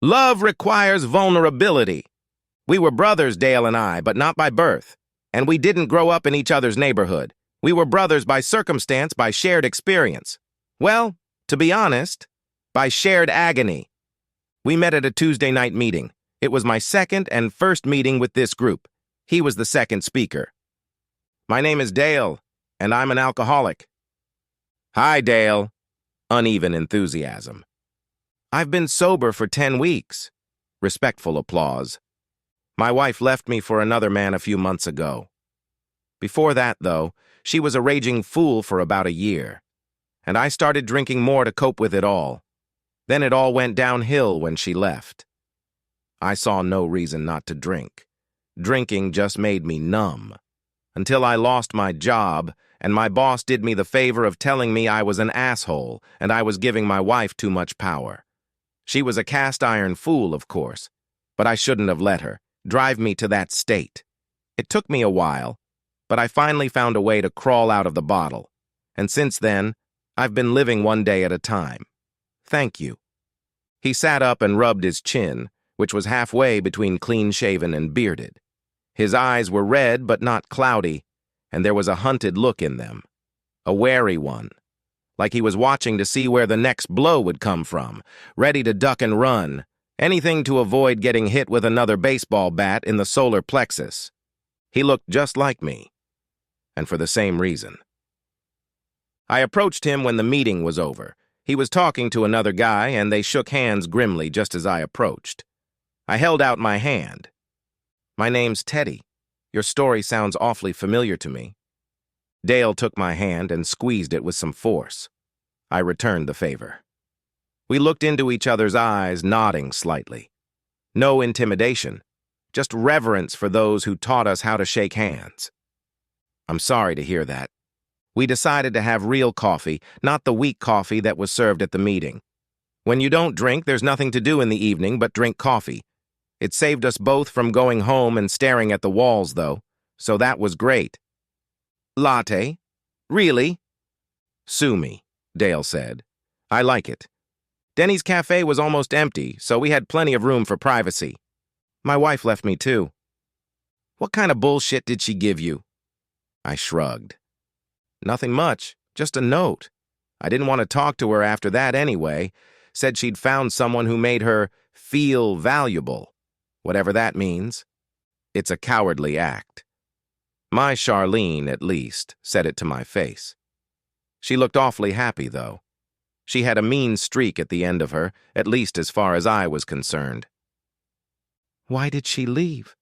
Love requires vulnerability. We were brothers, Dale and I, but not by birth. And we didn't grow up in each other's neighborhood. We were brothers by circumstance, by shared experience. Well, to be honest, by shared agony. We met at a Tuesday night meeting. It was my second and first meeting with this group. He was the second speaker. My name is Dale, and I'm an alcoholic. Hi, Dale. Uneven enthusiasm. I've been sober for 10 weeks. Respectful applause. My wife left me for another man a few months ago. Before that, though, she was a raging fool for about a year. And I started drinking more to cope with it all. Then it all went downhill when she left. I saw no reason not to drink. Drinking just made me numb. Until I lost my job, and my boss did me the favor of telling me I was an asshole and I was giving my wife too much power. She was a cast-iron fool, of course, but I shouldn't have let her drive me to that state. It took me a while, but I finally found a way to crawl out of the bottle, and since then, I've been living one day at a time. Thank you. He sat up and rubbed his chin, which was halfway between clean-shaven and bearded. His eyes were red but not cloudy, and there was a hunted look in them, a wary one, like he was watching to see where the next blow would come from, ready to duck and run, anything to avoid getting hit with another baseball bat in the solar plexus. He looked just like me, and for the same reason. I approached him when the meeting was over. He was talking to another guy, and they shook hands grimly just as I approached. I held out my hand. My name's Teddy. Your story sounds awfully familiar to me. Dale took my hand and squeezed it with some force. I returned the favor. We looked into each other's eyes, nodding slightly. No intimidation, just reverence for those who taught us how to shake hands. I'm sorry to hear that. We decided to have real coffee, not the weak coffee that was served at the meeting. When you don't drink, there's nothing to do in the evening but drink coffee. It saved us both from going home and staring at the walls, though, so that was great. Latte? Really? Sue me, Dale said. I like it. Denny's cafe was almost empty, so we had plenty of room for privacy. My wife left me too. What kind of bullshit did she give you? I shrugged. Nothing much, just a note. I didn't want to talk to her after that anyway. Said she'd found someone who made her feel valuable. Whatever that means. It's a cowardly act. My Charlene, at least, said it to my face. She looked awfully happy, though. She had a mean streak at the end of her, at least as far as I was concerned. Why did she leave?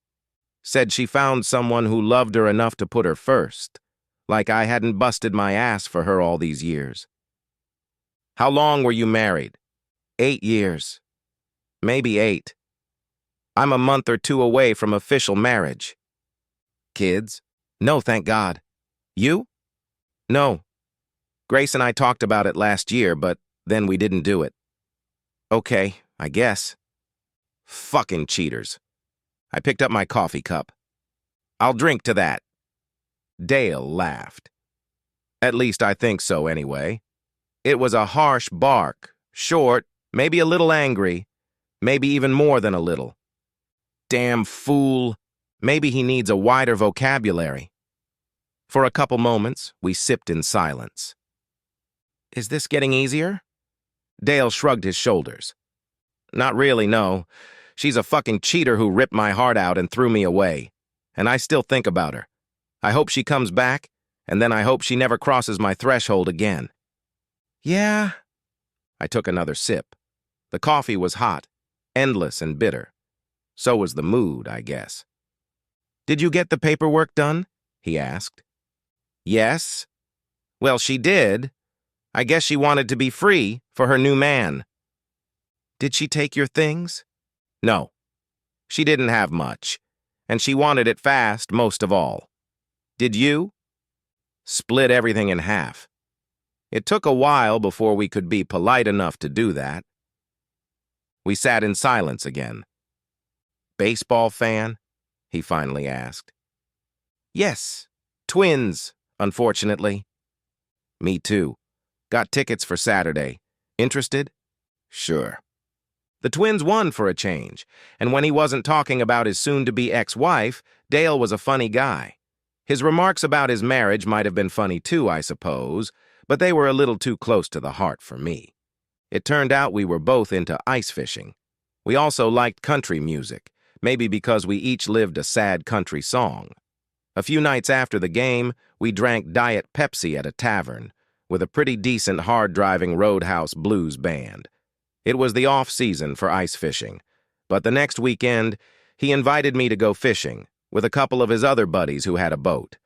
Said she found someone who loved her enough to put her first, like I hadn't busted my ass for her all these years. How long were you married? 8 years. Maybe 8. I'm a month or 2 away from official marriage. Kids? No, thank God. You? No. Grace and I talked about it last year, but then we didn't do it. Okay, I guess. Fucking cheaters. I picked up my coffee cup. I'll drink to that. Dale laughed. At least I think so anyway. It was a harsh bark, short, maybe a little angry, maybe even more than a little. Damn fool. Maybe he needs a wider vocabulary. For a couple moments, we sipped in silence. Is this getting easier? Dale shrugged his shoulders. Not really, no. She's a fucking cheater who ripped my heart out and threw me away. And I still think about her. I hope she comes back, and then I hope she never crosses my threshold again. Yeah. I took another sip. The coffee was hot, endless and bitter. So was the mood, I guess. Did you get the paperwork done? He asked. Yes. Well, she did. I guess she wanted to be free for her new man. Did she take your things? No. She didn't have much, and she wanted it fast most of all. Did you? Split everything in half. It took a while before we could be polite enough to do that. We sat in silence again. Baseball fan? He finally asked. Yes. Twins, unfortunately. Me too. Got tickets for Saturday. Interested? Sure. The twins won for a change, and when he wasn't talking about his soon-to-be ex-wife, Dale was a funny guy. His remarks about his marriage might have been funny too, I suppose, but they were a little too close to the heart for me. It turned out we were both into ice fishing. We also liked country music, maybe because we each lived a sad country song. A few nights after the game, we drank Diet Pepsi at a tavern, with a pretty decent hard-driving Roadhouse blues band. It was the off-season for ice fishing, but the next weekend, he invited me to go fishing, with a couple of his other buddies who had a boat.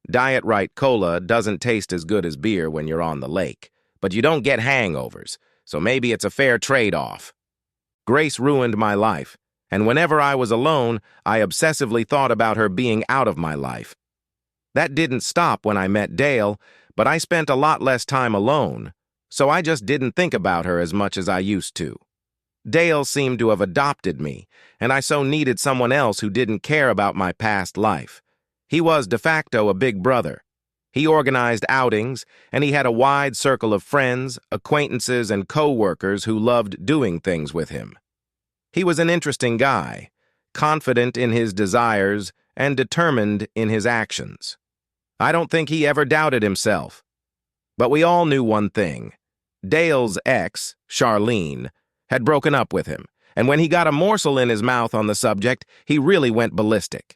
Diet Right Cola doesn't taste as good as beer when you're on the lake, but you don't get hangovers, so maybe it's a fair trade-off. Grace ruined my life, and whenever I was alone, I obsessively thought about her being out of my life. That didn't stop when I met Dale, but I spent a lot less time alone, so I just didn't think about her as much as I used to. Dale seemed to have adopted me, and I so needed someone else who didn't care about my past life. He was de facto a big brother. He organized outings, and he had a wide circle of friends, acquaintances, and co-workers who loved doing things with him. He was an interesting guy, confident in his desires and determined in his actions. I don't think he ever doubted himself. But we all knew one thing. Dale's ex, Charlene, had broken up with him, and when he got a morsel in his mouth on the subject, he really went ballistic.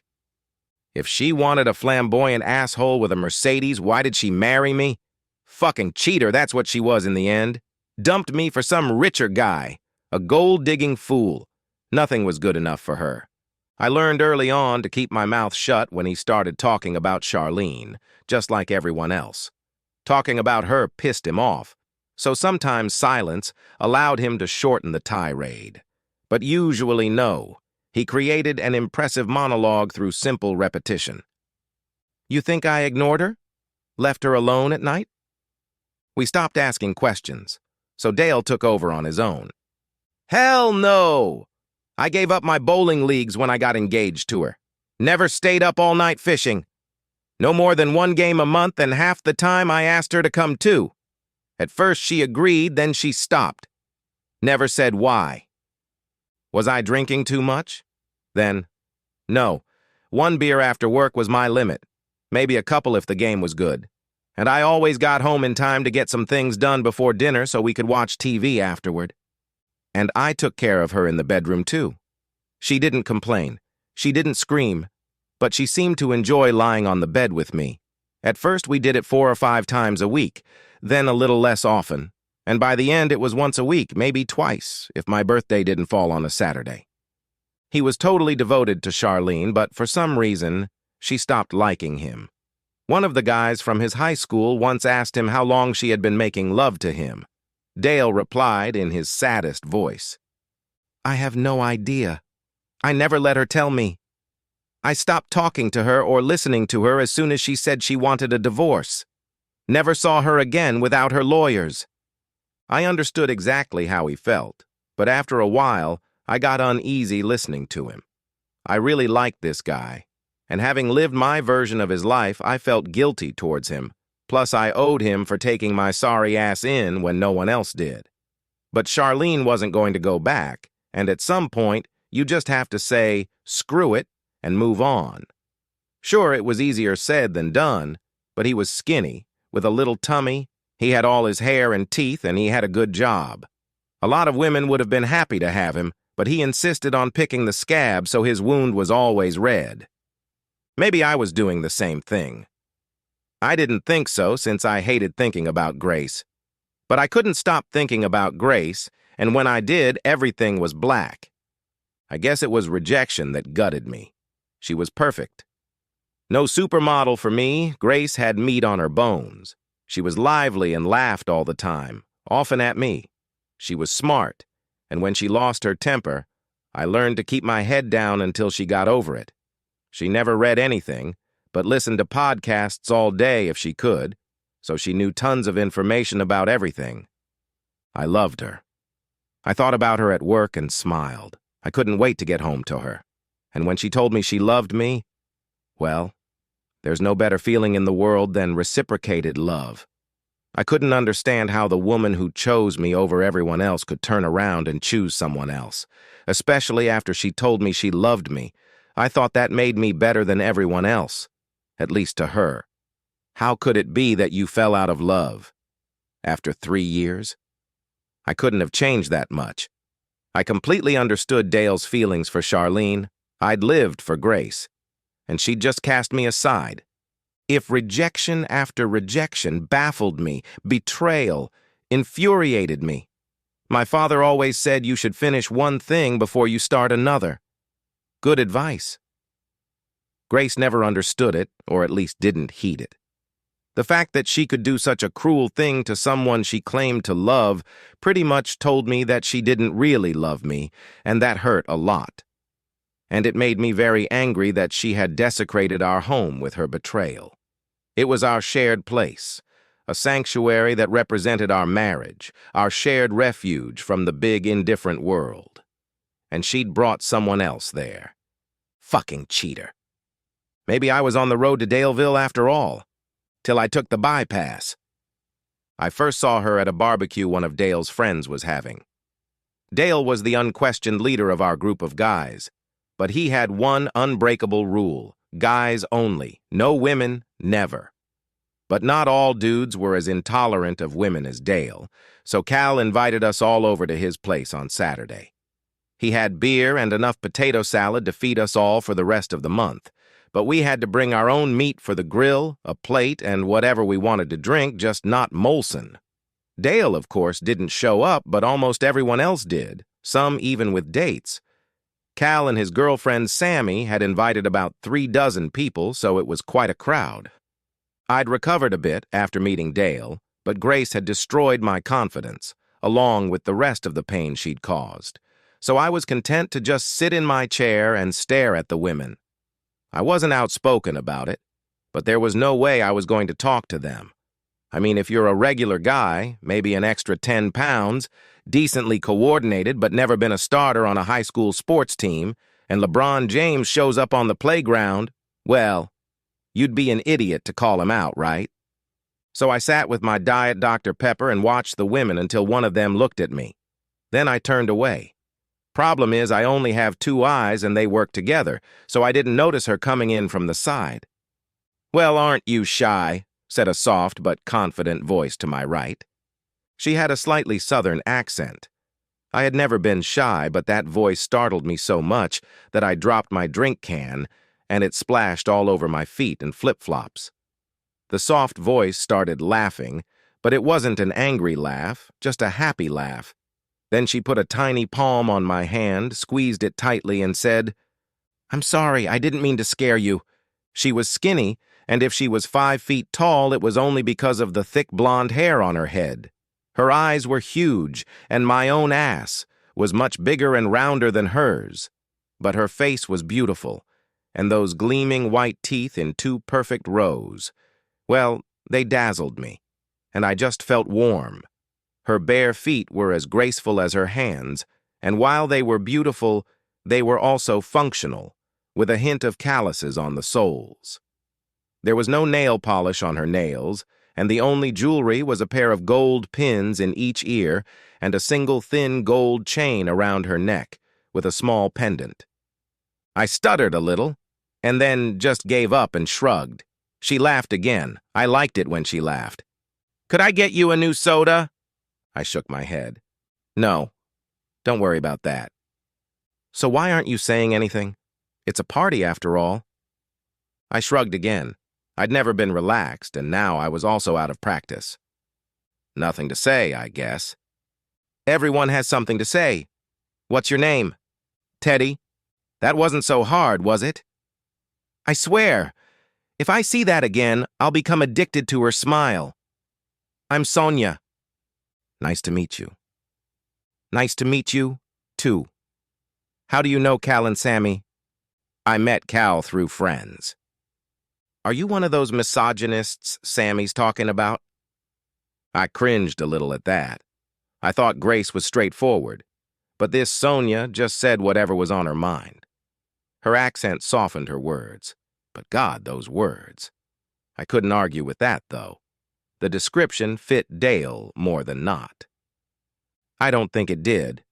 If she wanted a flamboyant asshole with a Mercedes, why did she marry me? Fucking cheater, that's what she was in the end. Dumped me for some richer guy, a gold-digging fool. Nothing was good enough for her. I learned early on to keep my mouth shut when he started talking about Charlene, just like everyone else. Talking about her pissed him off, so sometimes silence allowed him to shorten the tirade. But usually no. He created an impressive monologue through simple repetition. You think I ignored her? Left her alone at night? We stopped asking questions, so Dale took over on his own. Hell no! I gave up my bowling leagues when I got engaged to her. Never stayed up all night fishing. No more than one game a month, and half the time I asked her to come too. At first she agreed, then she stopped. Never said why. Was I drinking too much? Then, no. One beer after work was my limit. Maybe a couple if the game was good. And I always got home in time to get some things done before dinner so we could watch TV afterward. And I took care of her in the bedroom too. She didn't complain. She didn't scream. But she seemed to enjoy lying on the bed with me. At first we did it 4 or 5 times a week, then a little less often. And by the end it was once a week, maybe twice, if my birthday didn't fall on a Saturday. He was totally devoted to Charlene, but for some reason, she stopped liking him. One of the guys from his high school once asked him how long she had been making love to him. Dale replied in his saddest voice, I have no idea. I never let her tell me. I stopped talking to her or listening to her as soon as she said she wanted a divorce. Never saw her again without her lawyers. I understood exactly how he felt, but after a while, I got uneasy listening to him. I really liked this guy, and having lived my version of his life, I felt guilty towards him. Plus, I owed him for taking my sorry ass in when no one else did. But Charlene wasn't going to go back, and at some point, you just have to say, screw it, and move on. Sure, it was easier said than done, but he was skinny, with a little tummy, he had all his hair and teeth, and he had a good job. A lot of women would have been happy to have him, but he insisted on picking the scab so his wound was always red. Maybe I was doing the same thing. I didn't think so since I hated thinking about Grace. But I couldn't stop thinking about Grace, and when I did, everything was black. I guess it was rejection that gutted me. She was perfect. No supermodel for me, Grace had meat on her bones. She was lively and laughed all the time, often at me. She was smart, and when she lost her temper, I learned to keep my head down until she got over it. She never read anything, but listened to podcasts all day if she could, so she knew tons of information about everything. I loved her. I thought about her at work and smiled. I couldn't wait to get home to her. And when she told me she loved me, well, there's no better feeling in the world than reciprocated love. I couldn't understand how the woman who chose me over everyone else could turn around and choose someone else, especially after she told me she loved me. I thought that made me better than everyone else, at least to her. How could it be that you fell out of love? After 3 years? I couldn't have changed that much. I completely understood Dale's feelings for Charlene. I'd lived for Grace, and she'd just cast me aside. If rejection after rejection baffled me, betrayal infuriated me. My father always said you should finish one thing before you start another. Good advice. Grace never understood it, or at least didn't heed it. The fact that she could do such a cruel thing to someone she claimed to love pretty much told me that she didn't really love me, and that hurt a lot. And it made me very angry that she had desecrated our home with her betrayal. It was our shared place, a sanctuary that represented our marriage, our shared refuge from the big, indifferent world. And she'd brought someone else there. Fucking cheater. Maybe I was on the road to Daleville after all, till I took the bypass. I first saw her at a barbecue one of Dale's friends was having. Dale was the unquestioned leader of our group of guys, but he had one unbreakable rule: guys only, no women, never. But not all dudes were as intolerant of women as Dale, so Cal invited us all over to his place on Saturday. He had beer and enough potato salad to feed us all for the rest of the month, but we had to bring our own meat for the grill, a plate, and whatever we wanted to drink, just not Molson. Dale, of course, didn't show up, but almost everyone else did, some even with dates. Cal and his girlfriend Sammy had invited about 36 people, so it was quite a crowd. I'd recovered a bit after meeting Dale, but Grace had destroyed my confidence, along with the rest of the pain she'd caused. So I was content to just sit in my chair and stare at the women. I wasn't outspoken about it, but there was no way I was going to talk to them. I mean, if you're a regular guy, maybe an extra 10 pounds, decently coordinated but never been a starter on a high school sports team, and LeBron James shows up on the playground, well, you'd be an idiot to call him out, right? So I sat with my Diet Dr. Pepper and watched the women until one of them looked at me. Then I turned away. Problem is, I only have 2 eyes and they work together, so I didn't notice her coming in from the side. "Well, aren't you shy?" said a soft but confident voice to my right. She had a slightly southern accent. I had never been shy, but that voice startled me so much that I dropped my drink can, and it splashed all over my feet and flip-flops. The soft voice started laughing, but it wasn't an angry laugh, just a happy laugh. Then she put a tiny palm on my hand, squeezed it tightly, and said, "I'm sorry, I didn't mean to scare you." She was skinny, and if she was 5 feet tall, it was only because of the thick blonde hair on her head. Her eyes were huge, and my own ass was much bigger and rounder than hers. But her face was beautiful, and those gleaming white teeth in 2 perfect rows. Well, they dazzled me, and I just felt warm. Her bare feet were as graceful as her hands, and while they were beautiful, they were also functional, with a hint of calluses on the soles. There was no nail polish on her nails, and the only jewelry was a pair of gold pins in each ear and a single thin gold chain around her neck, with a small pendant. I stuttered a little, and then just gave up and shrugged. She laughed again. I liked it when she laughed. "Could I get you a new soda?" I shook my head. "No, don't worry about that." "So why aren't you saying anything? It's a party after all." I shrugged again. I'd never been relaxed, and now I was also out of practice. "Nothing to say, I guess." "Everyone has something to say. What's your name?" "Teddy." "That wasn't so hard, was it?" "I swear, if I see that again, I'll become addicted to her smile." "I'm Sonia." "Nice to meet you." "Nice to meet you, too." "How do you know Cal and Sammy?" "I met Cal through friends." "Are you one of those misogynists Sammy's talking about?" I cringed a little at that. I thought Grace was straightforward, but this Sonia just said whatever was on her mind. Her accent softened her words, but God, those words. I couldn't argue with that, though. The description fit Dale more than not. I don't think it did,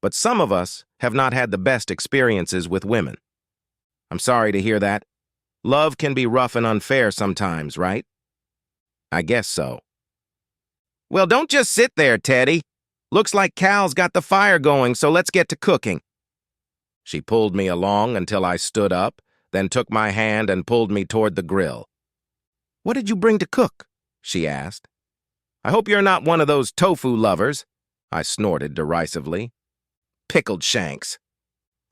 but some of us have not had the best experiences with women. I'm sorry to hear that. Love can be rough and unfair sometimes, right? I guess so. Well, don't just sit there, Teddy. Looks like Cal's got the fire going, so let's get to cooking. She pulled me along until I stood up, then took my hand and pulled me toward the grill. What did you bring to cook? She asked. I hope you're not one of those tofu lovers, I snorted derisively. Pickled shanks.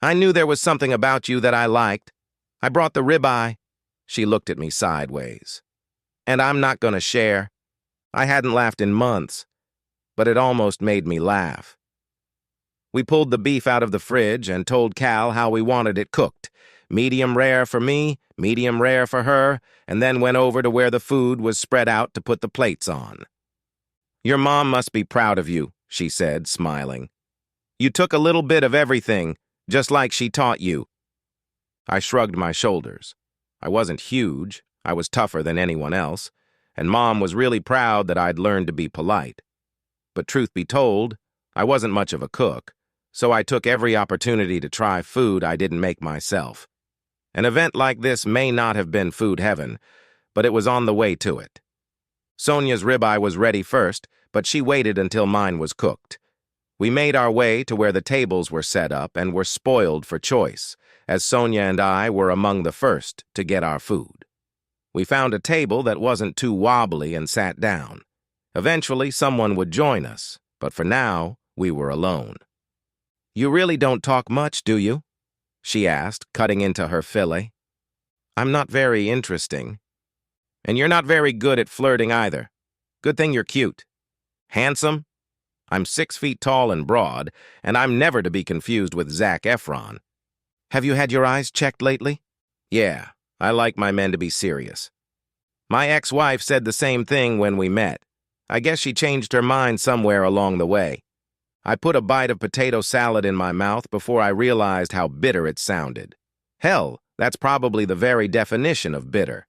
I knew there was something about you that I liked. I brought the ribeye. She looked at me sideways. And I'm not going to share. I hadn't laughed in months, but it almost made me laugh. We pulled the beef out of the fridge and told Cal how we wanted it cooked. Medium rare for me, medium rare for her, and then went over to where the food was spread out to put the plates on. Your mom must be proud of you, she said, smiling. You took a little bit of everything, just like she taught you. I shrugged my shoulders. I wasn't huge, I was tougher than anyone else, and Mom was really proud that I'd learned to be polite. But truth be told, I wasn't much of a cook, so I took every opportunity to try food I didn't make myself. An event like this may not have been food heaven, but it was on the way to it. Sonia's ribeye was ready first, but she waited until mine was cooked. We made our way to where the tables were set up and were spoiled for choice, as Sonia and I were among the first to get our food. We found a table that wasn't too wobbly and sat down. Eventually, someone would join us, but for now, we were alone. You really don't talk much, do you? She asked, cutting into her fillet. I'm not very interesting. And you're not very good at flirting either. Good thing you're cute. Handsome? I'm 6 feet tall and broad, and I'm never to be confused with Zac Efron. Have you had your eyes checked lately? Yeah, I like my men to be serious. My ex-wife said the same thing when we met. I guess she changed her mind somewhere along the way. I put a bite of potato salad in my mouth before I realized how bitter it sounded. Hell, that's probably the very definition of bitter.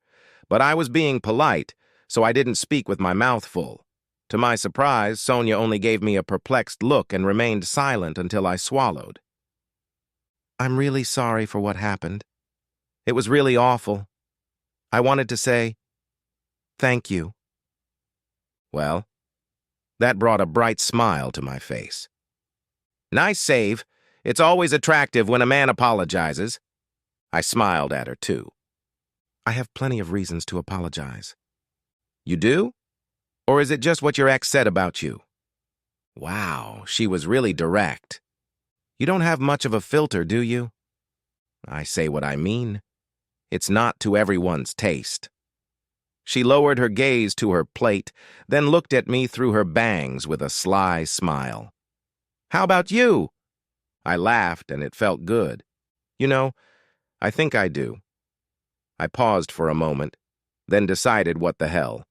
But I was being polite, so I didn't speak with my mouth full. To my surprise, Sonia only gave me a perplexed look and remained silent until I swallowed. I'm really sorry for what happened. It was really awful. I wanted to say, thank you. Well, that brought a bright smile to my face. Nice save. It's always attractive when a man apologizes. I smiled at her, too. I have plenty of reasons to apologize. You do? Or is it just what your ex said about you? Wow, she was really direct. You don't have much of a filter, do you? I say what I mean. It's not to everyone's taste. She lowered her gaze to her plate, then looked at me through her bangs with a sly smile. How about you? I laughed, and it felt good. You know, I think I do. I paused for a moment, then decided what the hell.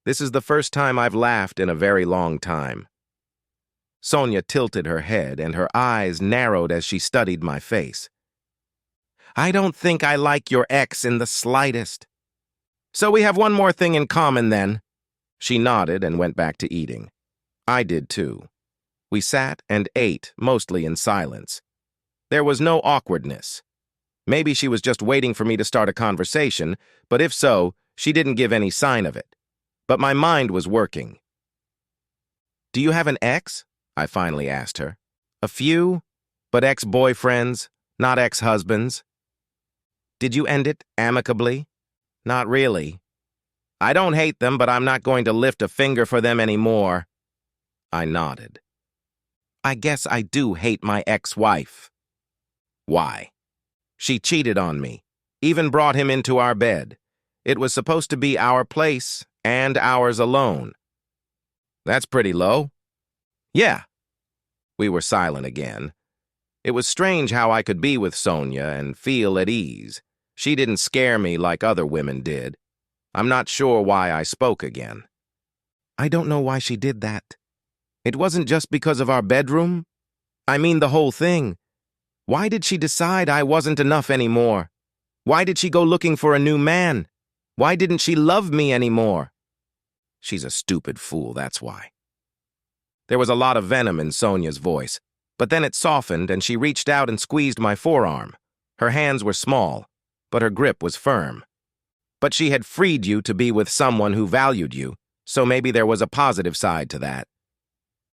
This is the first time I've laughed in a very long time. Sonia tilted her head, and her eyes narrowed as she studied my face. I don't think I like your ex in the slightest. So we have one more thing in common, then. She nodded and went back to eating. I did, too. We sat and ate, mostly in silence. There was no awkwardness. Maybe she was just waiting for me to start a conversation, but if so, she didn't give any sign of it. But my mind was working. Do you have an ex? I finally asked her. A few, but ex-boyfriends, not ex-husbands. Did you end it amicably? Not really. I don't hate them, but I'm not going to lift a finger for them anymore. I nodded. I guess I do hate my ex-wife. Why? She cheated on me, even brought him into our bed. It was supposed to be our place and ours alone. That's pretty low. Yeah. We were silent again. It was strange how I could be with Sonia and feel at ease. She didn't scare me like other women did. I'm not sure why I spoke again. I don't know why she did that. It wasn't just because of our bedroom. I mean the whole thing. Why did she decide I wasn't enough anymore? Why did she go looking for a new man? Why didn't she love me anymore? She's a stupid fool, that's why. There was a lot of venom in Sonia's voice, but then it softened and she reached out and squeezed my forearm. Her hands were small, but her grip was firm. But she had freed you to be with someone who valued you, so maybe there was a positive side to that.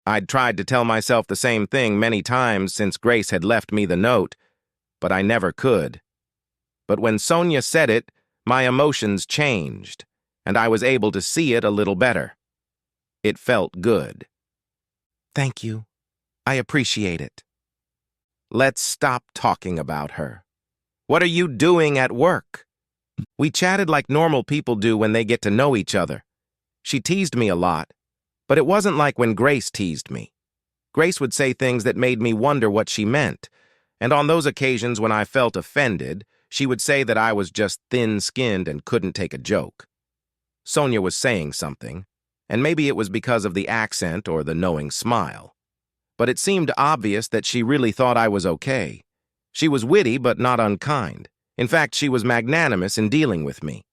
I'd tried to tell myself the same thing many times since Grace had left me the note, but I never could. But when Sonia said it, my emotions changed, and I was able to see it a little better. It felt good. Thank you. I appreciate it. Let's stop talking about her. What are you doing at work? We chatted like normal people do when they get to know each other. She teased me a lot, but it wasn't like when Grace teased me. Grace would say things that made me wonder what she meant, and on those occasions when I felt offended, she would say that I was just thin-skinned and couldn't take a joke. Sonia was saying something, and maybe it was because of the accent or the knowing smile. But it seemed obvious that she really thought I was okay. She was witty but not unkind. In fact, she was magnanimous in dealing with me.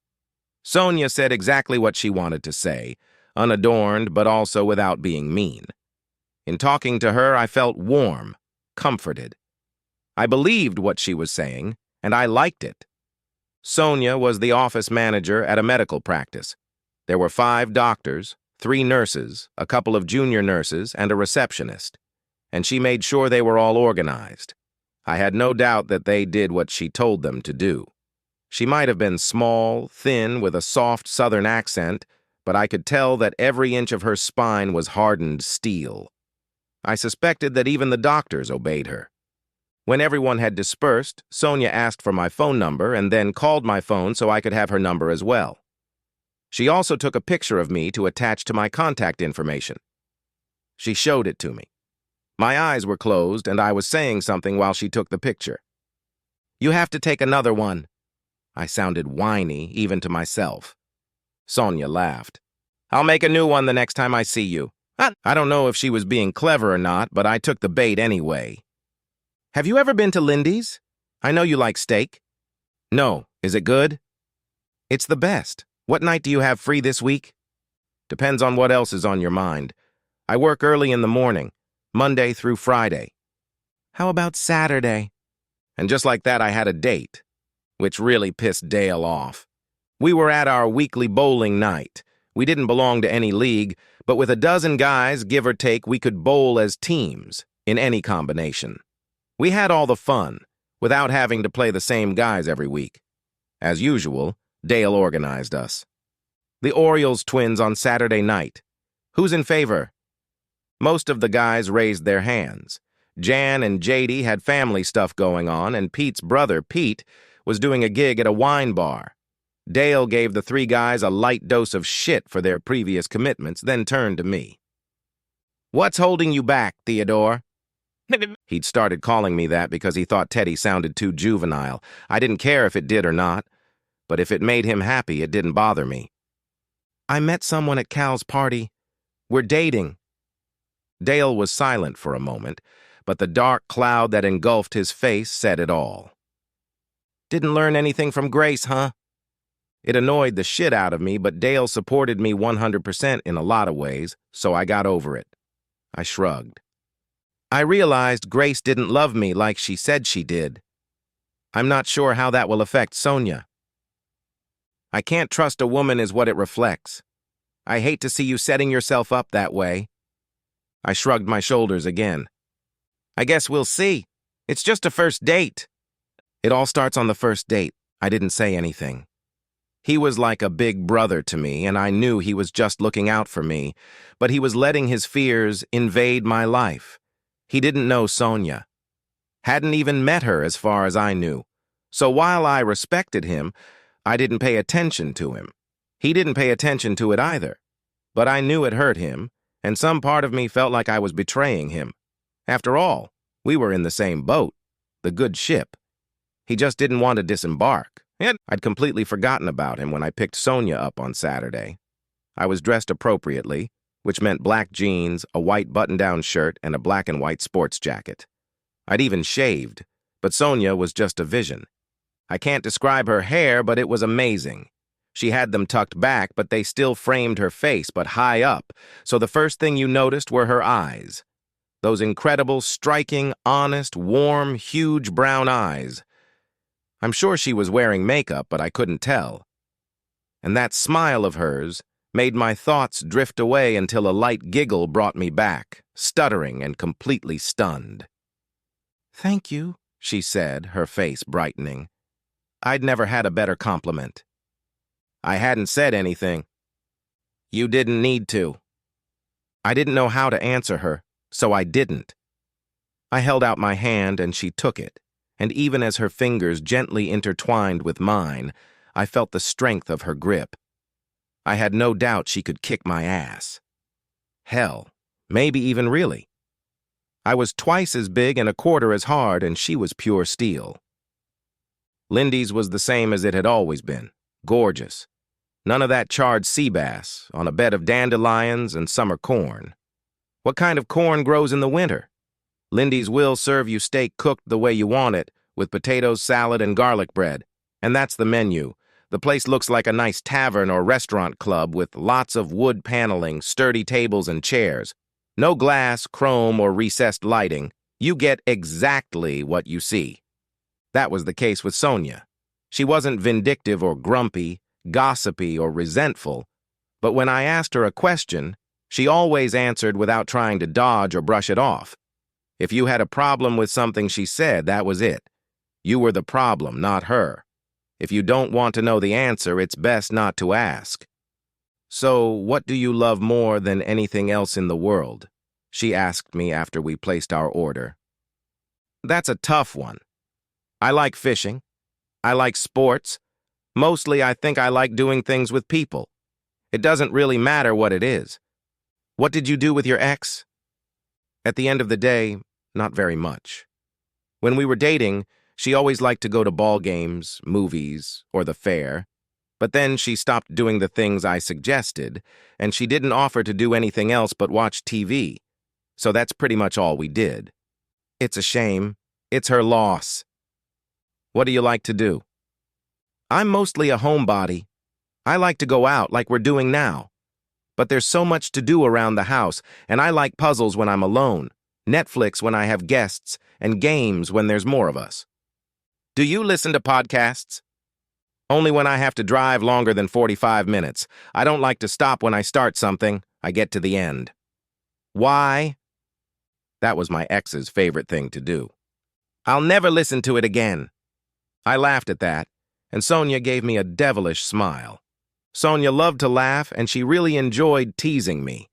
Sonia said exactly what she wanted to say, unadorned but also without being mean. In talking to her, I felt warm, comforted. I believed what she was saying, and I liked it. Sonia was the office manager at a medical practice. There were 5 doctors, 3 nurses, a couple of junior nurses, and a receptionist. And she made sure they were all organized. I had no doubt that they did what she told them to do. She might have been small, thin, with a soft southern accent, but I could tell that every inch of her spine was hardened steel. I suspected that even the doctors obeyed her. When everyone had dispersed, Sonia asked for my phone number and then called my phone so I could have her number as well. She also took a picture of me to attach to my contact information. She showed it to me. My eyes were closed and I was saying something while she took the picture. "You have to take another one." I sounded whiny, even to myself. Sonia laughed. "I'll make a new one the next time I see you." I don't know if she was being clever or not, but I took the bait anyway. "Have you ever been to Lindy's? I know you like steak." "No. Is it good?" "It's the best. What night do you have free this week?" "Depends on what else is on your mind. I work early in the morning, Monday through Friday." "How about Saturday?" And just like that, I had a date, which really pissed Dale off. We were at our weekly bowling night. We didn't belong to any league, but with a dozen guys, give or take, we could bowl as teams, in any combination. We had all the fun, without having to play the same guys every week. As usual, Dale organized us. The Orioles twins on Saturday night. Who's in favor? Most of the guys raised their hands. Jan and JD had family stuff going on, and Pete's brother, Pete, was doing a gig at a wine bar. Dale gave the 3 guys a light dose of shit for their previous commitments, then turned to me. "What's holding you back, Theodore?" He'd started calling me that because he thought Teddy sounded too juvenile. I didn't care if it did or not, but if it made him happy, it didn't bother me. "I met someone at Cal's party. We're dating." Dale was silent for a moment, but the dark cloud that engulfed his face said it all. "Didn't learn anything from Grace, huh?" It annoyed the shit out of me, but Dale supported me 100% in a lot of ways, so I got over it. I shrugged. "I realized Grace didn't love me like she said she did. I'm not sure how that will affect Sonia. I can't trust a woman is what it reflects. I hate to see you setting yourself up that way." I shrugged my shoulders again. "I guess we'll see. It's just a first date." "It all starts on the first date." I didn't say anything. He was like a big brother to me, and I knew he was just looking out for me, but he was letting his fears invade my life. He didn't know Sonia. Hadn't even met her as far as I knew. So while I respected him, I didn't pay attention to him. He didn't pay attention to it either. But I knew it hurt him, and some part of me felt like I was betraying him. After all, we were in the same boat, the good ship. He just didn't want to disembark. I'd completely forgotten about him when I picked Sonia up on Saturday. I was dressed appropriately, which meant black jeans, a white button-down shirt, and a black and white sports jacket. I'd even shaved, but Sonia was just a vision. I can't describe her hair, but it was amazing. She had them tucked back, but they still framed her face, but high up, so the first thing you noticed were her eyes. Those incredible, striking, honest, warm, huge brown eyes. I'm sure she was wearing makeup, but I couldn't tell. And that smile of hers made my thoughts drift away until a light giggle brought me back, stuttering and completely stunned. "Thank you," she said, her face brightening. I'd never had a better compliment. I hadn't said anything. "You didn't need to." I didn't know how to answer her, so I didn't. I held out my hand and she took it, and even as her fingers gently intertwined with mine, I felt the strength of her grip. I had no doubt she could kick my ass. Hell, maybe even really. I was twice as big and a quarter as hard, and she was pure steel. Lindy's was the same as it had always been, gorgeous. None of that charred sea bass on a bed of dandelions and summer corn. What kind of corn grows in the winter? Lindy's will serve you steak cooked the way you want it, with potatoes, salad, and garlic bread. And that's the menu. The place looks like a nice tavern or restaurant club with lots of wood paneling, sturdy tables and chairs. No glass, chrome, or recessed lighting. You get exactly what you see. That was the case with Sonia. She wasn't vindictive or grumpy, gossipy or resentful, but when I asked her a question, she always answered without trying to dodge or brush it off. If you had a problem with something she said, that was it. You were the problem, not her. If you don't want to know the answer, it's best not to ask. "So, what do you love more than anything else in the world?" she asked me after we placed our order. That's a tough one. I like fishing. I like sports. Mostly, I think I like doing things with people. It doesn't really matter what it is. What did you do with your ex? At the end of the day, not very much. When we were dating, she always liked to go to ball games, movies, or the fair. But then she stopped doing the things I suggested, and she didn't offer to do anything else but watch TV. So that's pretty much all we did. It's a shame. It's her loss. What do you like to do? I'm mostly a homebody. I like to go out like we're doing now. But there's so much to do around the house, and I like puzzles when I'm alone, Netflix when I have guests, and games when there's more of us. Do you listen to podcasts? Only when I have to drive longer than 45 minutes. I don't like to stop when I start something. I get to the end. Why? That was my ex's favorite thing to do. I'll never listen to it again. I laughed at that, and Sonia gave me a devilish smile. Sonia loved to laugh, and she really enjoyed teasing me.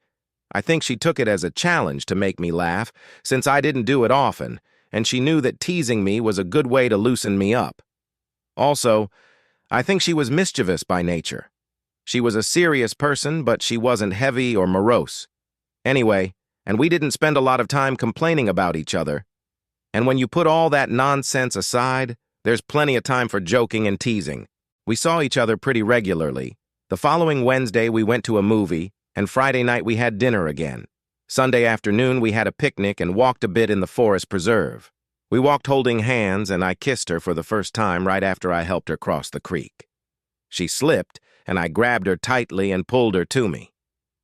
I think she took it as a challenge to make me laugh, since I didn't do it often, and she knew that teasing me was a good way to loosen me up. Also, I think she was mischievous by nature. She was a serious person, but she wasn't heavy or morose. Anyway, and we didn't spend a lot of time complaining about each other. And when you put all that nonsense aside, there's plenty of time for joking and teasing. We saw each other pretty regularly. The following Wednesday, we went to a movie, and Friday night we had dinner again. Sunday afternoon, we had a picnic and walked a bit in the forest preserve. We walked holding hands, and I kissed her for the first time right after I helped her cross the creek. She slipped, and I grabbed her tightly and pulled her to me.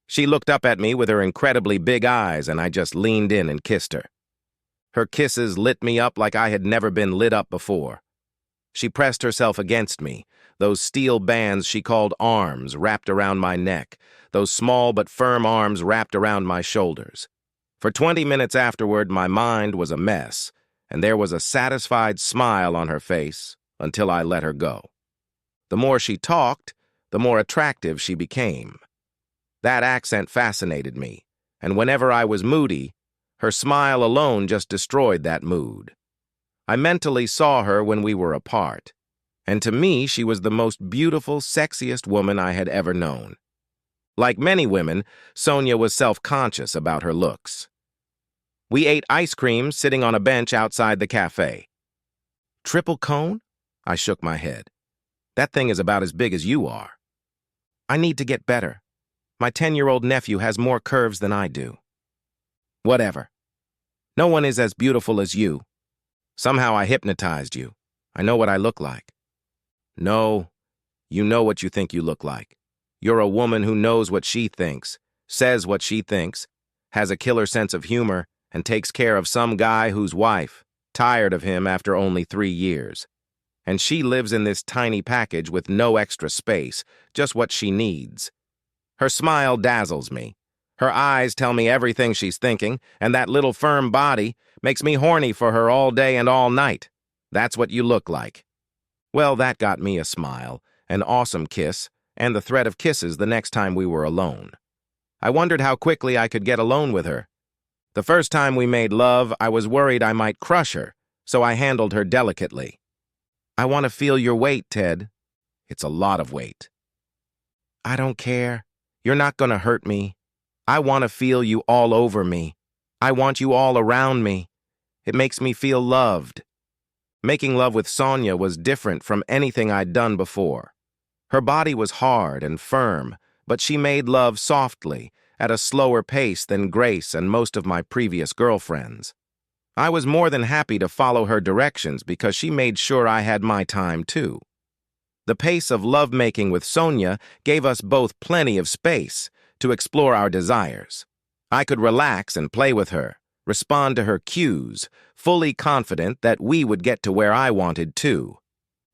She looked up at me with her incredibly big eyes, and I just leaned in and kissed her. Her kisses lit me up like I had never been lit up before. She pressed herself against me, those steel bands she called arms wrapped around my neck, those small but firm arms wrapped around my shoulders. For 20 minutes afterward, my mind was a mess, and there was a satisfied smile on her face until I let her go. The more she talked, the more attractive she became. That accent fascinated me, and whenever I was moody, her smile alone just destroyed that mood. I mentally saw her when we were apart, and to me she was the most beautiful, sexiest woman I had ever known. Like many women, Sonia was self-conscious about her looks. We ate ice cream sitting on a bench outside the cafe. Triple cone? I shook my head. That thing is about as big as you are. I need to get better. My 10-year-old nephew has more curves than I do. Whatever. No one is as beautiful as you. Somehow I hypnotized you. I know what I look like. No, You know what you think you look like. You're a woman who knows what she thinks, says what she thinks, has a killer sense of humor, and takes care of some guy whose wife, tired of him after only 3 years. And she lives in this tiny package with no extra space, just what she needs. Her smile dazzles me. Her eyes tell me everything she's thinking, and that little firm body makes me horny for her all day and all night. That's what you look like. Well, that got me a smile, an awesome kiss, and the threat of kisses the next time we were alone. I wondered how quickly I could get alone with her. The first time we made love, I was worried I might crush her, so I handled her delicately. I want to feel your weight, Ted. It's a lot of weight. I don't care. You're not going to hurt me. I want to feel you all over me. I want you all around me. It makes me feel loved. Making love with Sonia was different from anything I'd done before. Her body was hard and firm, but she made love softly, at a slower pace than Grace and most of my previous girlfriends. I was more than happy to follow her directions because she made sure I had my time too. The pace of lovemaking with Sonia gave us both plenty of space to explore our desires. I could relax and play with her, respond to her cues, fully confident that we would get to where I wanted too.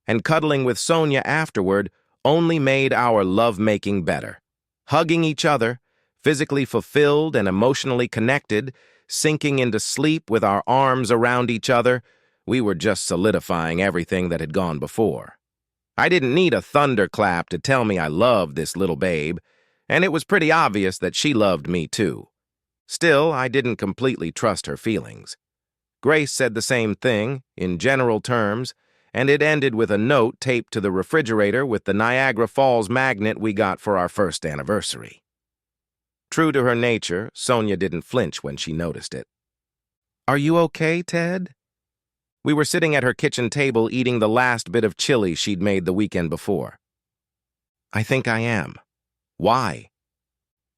And cuddling with Sonia afterward only made our lovemaking better. Hugging each other, physically fulfilled and emotionally connected, sinking into sleep with our arms around each other, we were just solidifying everything that had gone before. I didn't need a thunderclap to tell me I loved this little babe, and it was pretty obvious that she loved me too. Still, I didn't completely trust her feelings. Grace said the same thing, in general terms, and it ended with a note taped to the refrigerator with the Niagara Falls magnet we got for our first anniversary. True to her nature, Sonia didn't flinch when she noticed it. "Are you okay, Ted?" We were sitting at her kitchen table eating the last bit of chili she'd made the weekend before. "I think I am." "Why?"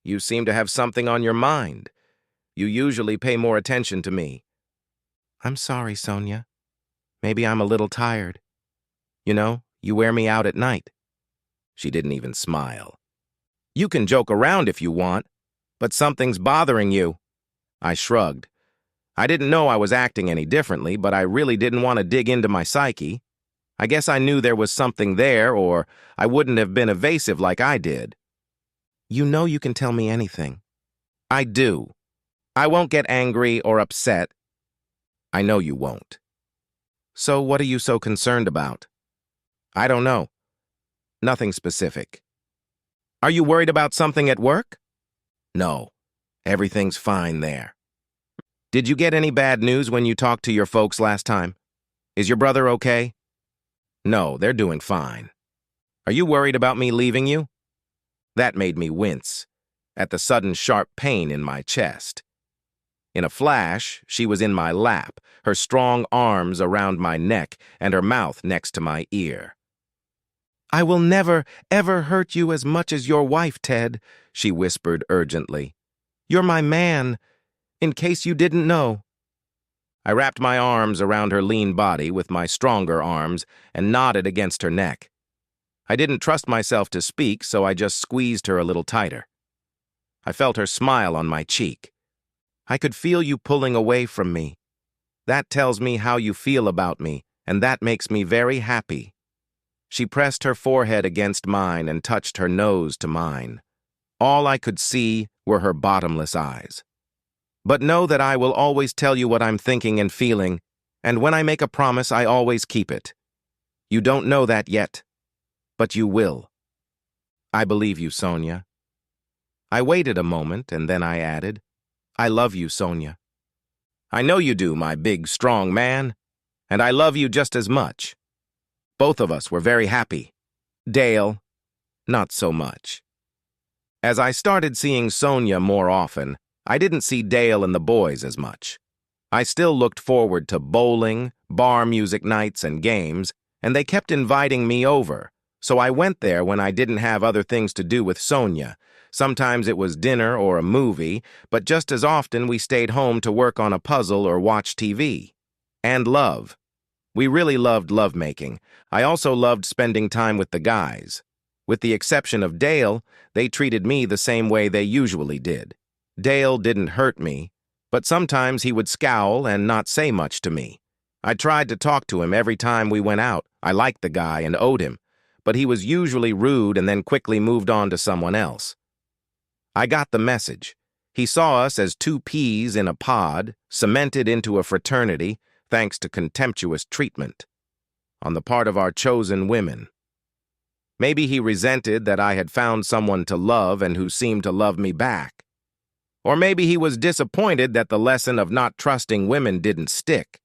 "You seem to have something on your mind. You usually pay more attention to me." "I'm sorry, Sonia. Maybe I'm a little tired. You know, you wear me out at night." She didn't even smile. "You can joke around if you want, but something's bothering you." I shrugged. I didn't know I was acting any differently, but I really didn't want to dig into my psyche. I guess I knew there was something there, or I wouldn't have been evasive like I did. "You know you can tell me anything." "I do. I won't get angry or upset." "I know you won't." "So what are you so concerned about?" "I don't know. Nothing specific." "Are you worried about something at work?" "No. Everything's fine there." "Did you get any bad news when you talked to your folks last time? Is your brother okay?" "No, they're doing fine." "Are you worried about me leaving you?" That made me wince, at the sudden sharp pain in my chest. In a flash, she was in my lap, her strong arms around my neck and her mouth next to my ear. "I will never, ever hurt you as much as your wife, Ted," she whispered urgently. "You're my man, in case you didn't know." I wrapped my arms around her lean body with my stronger arms and nodded against her neck. I didn't trust myself to speak, so I just squeezed her a little tighter. I felt her smile on my cheek. "I could feel you pulling away from me. That tells me how you feel about me, and that makes me very happy." She pressed her forehead against mine and touched her nose to mine. All I could see were her bottomless eyes. "But know that I will always tell you what I'm thinking and feeling, and when I make a promise, I always keep it. You don't know that yet, but you will." "I believe you, Sonia." I waited a moment, and then I added, "I love you, Sonia." "I know you do, my big, strong man, and I love you just as much." Both of us were very happy. Dale, not so much. As I started seeing Sonia more often, I didn't see Dale and the boys as much. I still looked forward to bowling, bar music nights, and games, and they kept inviting me over, so I went there when I didn't have other things to do with Sonia. Sometimes it was dinner or a movie, but just as often we stayed home to work on a puzzle or watch TV. And love. We really loved lovemaking. I also loved spending time with the guys. With the exception of Dale, they treated me the same way they usually did. Dale didn't hurt me, but sometimes he would scowl and not say much to me. I tried to talk to him every time we went out. I liked the guy and owed him, but he was usually rude and then quickly moved on to someone else. I got the message. He saw us as two peas in a pod, cemented into a fraternity, thanks to contemptuous treatment on the part of our chosen women. Maybe he resented that I had found someone to love and who seemed to love me back. Or maybe he was disappointed that the lesson of not trusting women didn't stick.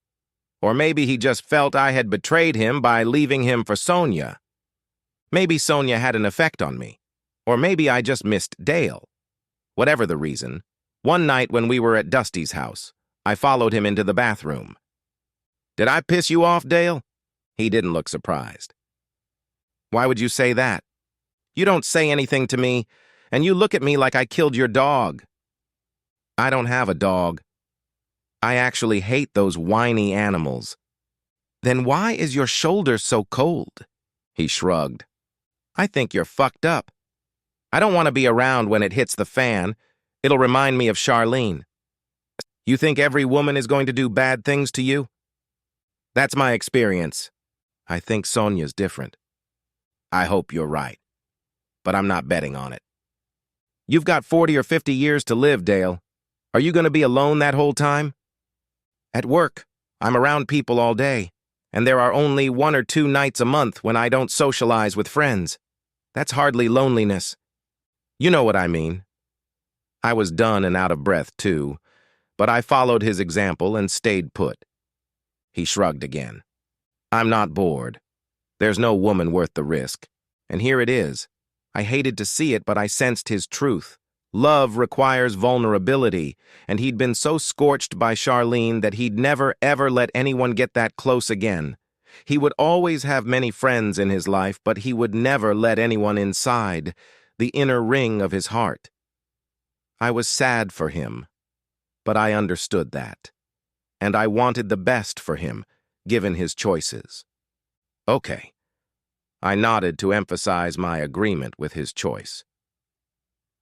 Or maybe he just felt I had betrayed him by leaving him for Sonia. Maybe Sonia had an effect on me. Or maybe I just missed Dale. Whatever the reason, one night when we were at Dusty's house, I followed him into the bathroom. "Did I piss you off, Dale?" He didn't look surprised. "Why would you say that? You don't say anything to me, and you look at me like I killed your dog." "I don't have a dog. I actually hate those whiny animals." "Then why is your shoulder so cold?" He shrugged. "I think you're fucked up. I don't want to be around when it hits the fan. It'll remind me of Charlene." "You think every woman is going to do bad things to you?" "That's my experience. I think Sonia's different." "I hope you're right, but I'm not betting on it." "You've got 40 or 50 years to live, Dale. Are you going to be alone that whole time?" "At work, I'm around people all day, and there are only 1 or 2 nights a month when I don't socialize with friends. That's hardly loneliness. You know what I mean." I was done and out of breath, too, but I followed his example and stayed put. He shrugged again. "I'm not bored. There's no woman worth the risk. And here it is. I hated to see it, but I sensed his truth. Love requires vulnerability, and he'd been so scorched by Charlene that he'd never, ever let anyone get that close again. He would always have many friends in his life, but he would never let anyone inside, the inner ring of his heart. I was sad for him, but I understood that. And I wanted the best for him, given his choices. Okay. I nodded to emphasize my agreement with his choice.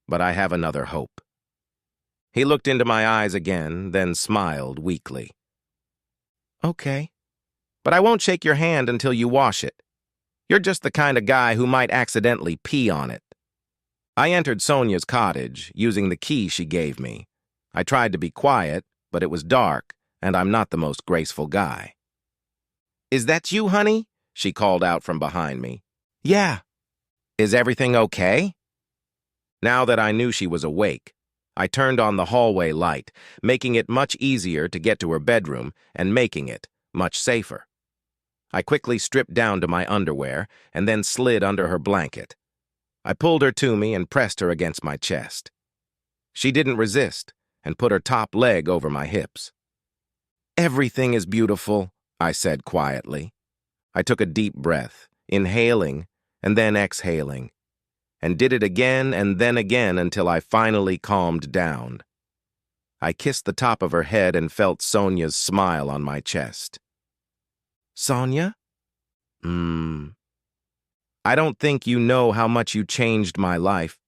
"But I have another hope." He looked into my eyes again, then smiled weakly. "Okay. But I won't shake your hand until you wash it. You're just the kind of guy who might accidentally pee on it." I entered Sonia's cottage, using the key she gave me. I tried to be quiet, but it was dark, and I'm not the most graceful guy. "Is that you, honey?" she called out from behind me. "Yeah." "Is everything okay?" Now that I knew she was awake, I turned on the hallway light, making it much easier to get to her bedroom and making it much safer. I quickly stripped down to my underwear and then slid under her blanket. I pulled her to me and pressed her against my chest. She didn't resist and put her top leg over my hips. "Everything is beautiful," I said quietly. I took a deep breath, inhaling and then exhaling, and did it again and then again until I finally calmed down. I kissed the top of her head and felt Sonia's smile on my chest. "Sonia?" "I don't think you know how much you changed my life.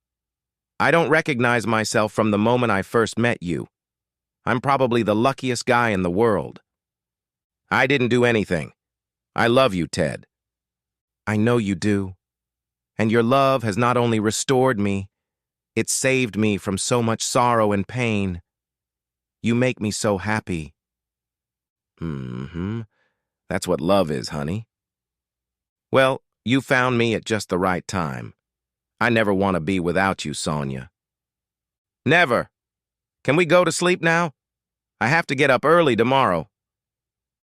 I don't recognize myself from the moment I first met you. I'm probably the luckiest guy in the world." "I didn't do anything. I love you, Ted." "I know you do. And your love has not only restored me, it saved me from so much sorrow and pain. You make me so happy." That's what love is, honey. "Well, you found me at just the right time. I never want to be without you, Sonia." "Never. Can we go to sleep now? I have to get up early tomorrow."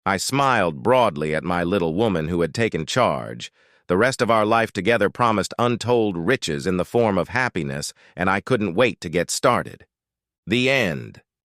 I smiled broadly at my little woman who had taken charge. The rest of our life together promised untold riches in the form of happiness, and I couldn't wait to get started. The end.